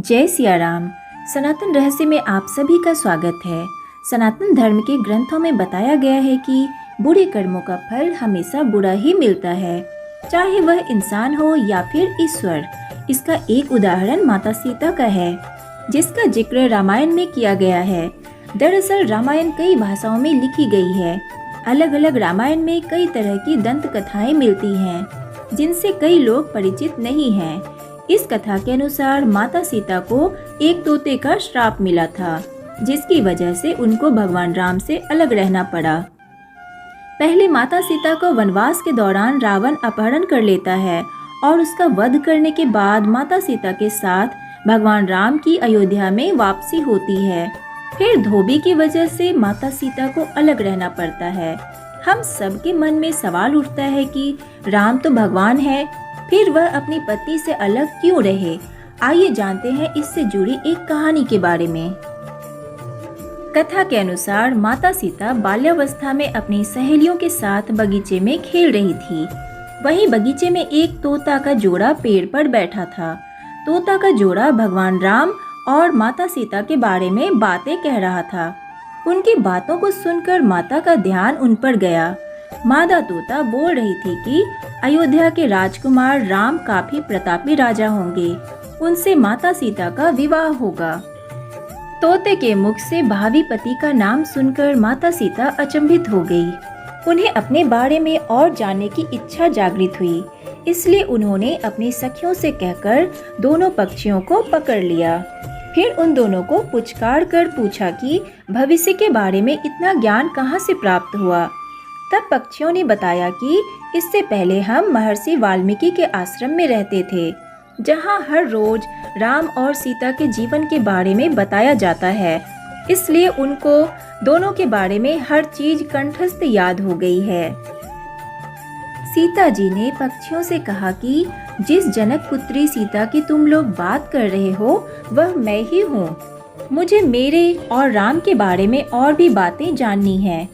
जय सिया राम। सनातन रहस्य में आप सभी का स्वागत है। सनातन धर्म के ग्रंथों में बताया गया है कि बुरे कर्मों का फल हमेशा बुरा ही मिलता है, चाहे वह इंसान हो या फिर ईश्वर। इसका एक उदाहरण माता सीता का है, जिसका जिक्र रामायण में किया गया है। दरअसल रामायण कई भाषाओं में लिखी गई है। अलग अलग रामायण में कई तरह की दंत कथाएं मिलती हैं, जिनसे कई लोग परिचित नहीं हैं। इस कथा के अनुसार माता सीता को एक तोते का श्राप मिला था, जिसकी वजह से उनको भगवान राम से अलग रहना पड़ा। पहले माता सीता को वनवास के दौरान रावण अपहरण कर लेता है और उसका वध करने के बाद माता सीता के साथ भगवान राम की अयोध्या में वापसी होती है। फिर धोबी की वजह से माता सीता को अलग रहना पड़ता है। हम सबके मन में सवाल उठता है कि राम तो भगवान है, फिर वह अपनी पत्नी से अलग क्यों रहे। आइए जानते हैं इससे जुड़ी एक कहानी के बारे में। कथा के अनुसार माता सीता बाल्यावस्था में अपनी सहेलियों के साथ बगीचे में खेल रही थी। वहीं बगीचे में एक तोता का जोड़ा पेड़ पर बैठा था। तोता का जोड़ा भगवान राम और माता सीता के बारे में बातें कह रहा था। उनकी बातों को सुनकर माता का ध्यान उन पर गया। मादा तोता बोल रही थी कि अयोध्या के राजकुमार राम काफी प्रतापी राजा होंगे, उनसे माता सीता का विवाह होगा। तोते के मुख से भावी पति का नाम सुनकर माता सीता अचंभित हो गई। उन्हें अपने बारे में और जानने की इच्छा जागृत हुई, इसलिए उन्होंने अपनी सखियों से कहकर दोनों पक्षियों को पकड़ लिया। फिर उन दोनों को पुचकार कर पूछा कि भविष्य के बारे में इतना ज्ञान कहाँ से प्राप्त हुआ। तब पक्षियों ने बताया कि इससे पहले हम महर्षि वाल्मीकि के आश्रम में रहते थे, जहाँ हर रोज राम और सीता के जीवन के बारे में बताया जाता है। इसलिए उनको दोनों के बारे में हर चीज कंठस्थ याद हो गई है। सीता जी ने पक्षियों से कहा कि जिस जनक पुत्री सीता की तुम लोग बात कर रहे हो, वह मैं ही हूँ। मुझे मेरे और राम के बारे में और भी बातें जाननी हैं।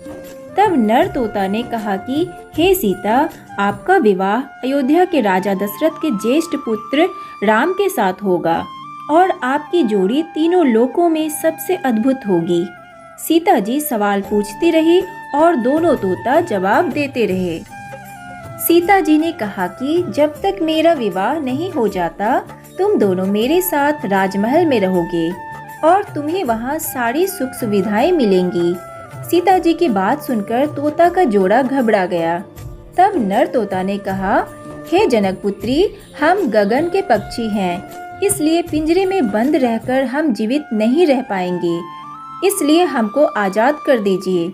तब नर तोता ने कहा कि हे सीता, आपका विवाह अयोध्या के राजा दशरथ के ज्येष्ठ पुत्र राम के साथ होगा और आपकी जोड़ी तीनों लोकों में सबसे अद्भुत होगी। सीता जी सवाल पूछती रही और दोनों तोता जवाब देते रहे। सीता जी ने कहा कि जब तक मेरा विवाह नहीं हो जाता, तुम दोनों मेरे साथ राजमहल में रहोगे और तुम्हें वहाँ सारी सुख सुविधाएं मिलेंगी। सीता जी की बात सुनकर तोता का जोड़ा घबरा गया। तब नर तोता ने कहा, हे जनक पुत्री, हम गगन के पक्षी हैं, इसलिए पिंजरे में बंद रहकर हम जीवित नहीं रह पाएंगे, इसलिए हमको आजाद कर दीजिए।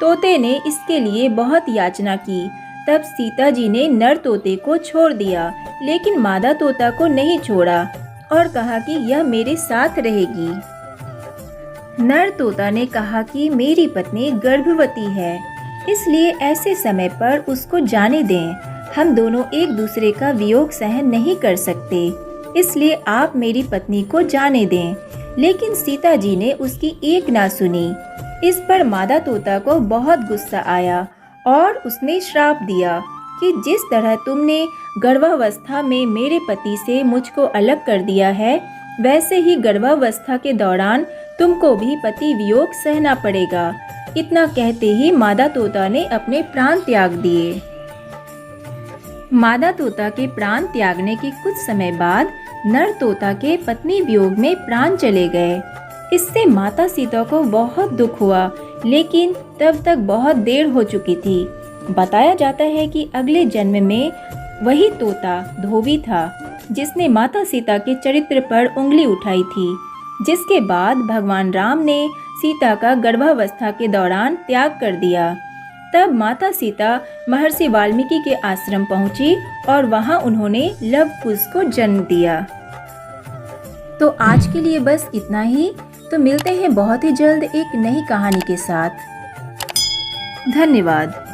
तोते ने इसके लिए बहुत याचना की। तब सीता जी ने नर तोते को छोड़ दिया, लेकिन मादा तोता को नहीं छोड़ा और कहा कि यह मेरे साथ रहेगी। नर तोता ने कहा कि मेरी पत्नी गर्भवती है, इसलिए ऐसे समय पर उसको जाने दें। हम दोनों एक दूसरे का वियोग सहन नहीं कर सकते, इसलिए आप मेरी पत्नी को जाने दें। लेकिन सीता जी ने उसकी एक ना सुनी। इस पर मादा तोता को बहुत गुस्सा आया और उसने श्राप दिया कि जिस तरह तुमने गर्भावस्था में मेरे पति से मुझको अलग कर दिया है, वैसे ही गर्भावस्था के दौरान तुमको भी पति वियोग सहना पड़ेगा। इतना कहते ही मादा तोता ने अपने प्राण त्याग दिए। मादा तोता के प्राण त्यागने के कुछ समय बाद नर तोता के पत्नी वियोग में प्राण चले गए। इससे माता सीता को बहुत दुख हुआ, लेकिन तब तक बहुत देर हो चुकी थी। बताया जाता है कि अगले जन्म में वही तोता धोबी था, जिसने माता सीता के चरित्र पर उंगली उठाई थी, जिसके बाद भगवान राम ने सीता का गर्भावस्था के दौरान त्याग कर दिया। तब माता सीता महर्षि वाल्मीकि के आश्रम पहुंची और वहां उन्होंने लव कुश को जन्म दिया। तो आज के लिए बस इतना ही। तो मिलते हैं बहुत ही जल्द एक नई कहानी के साथ। धन्यवाद।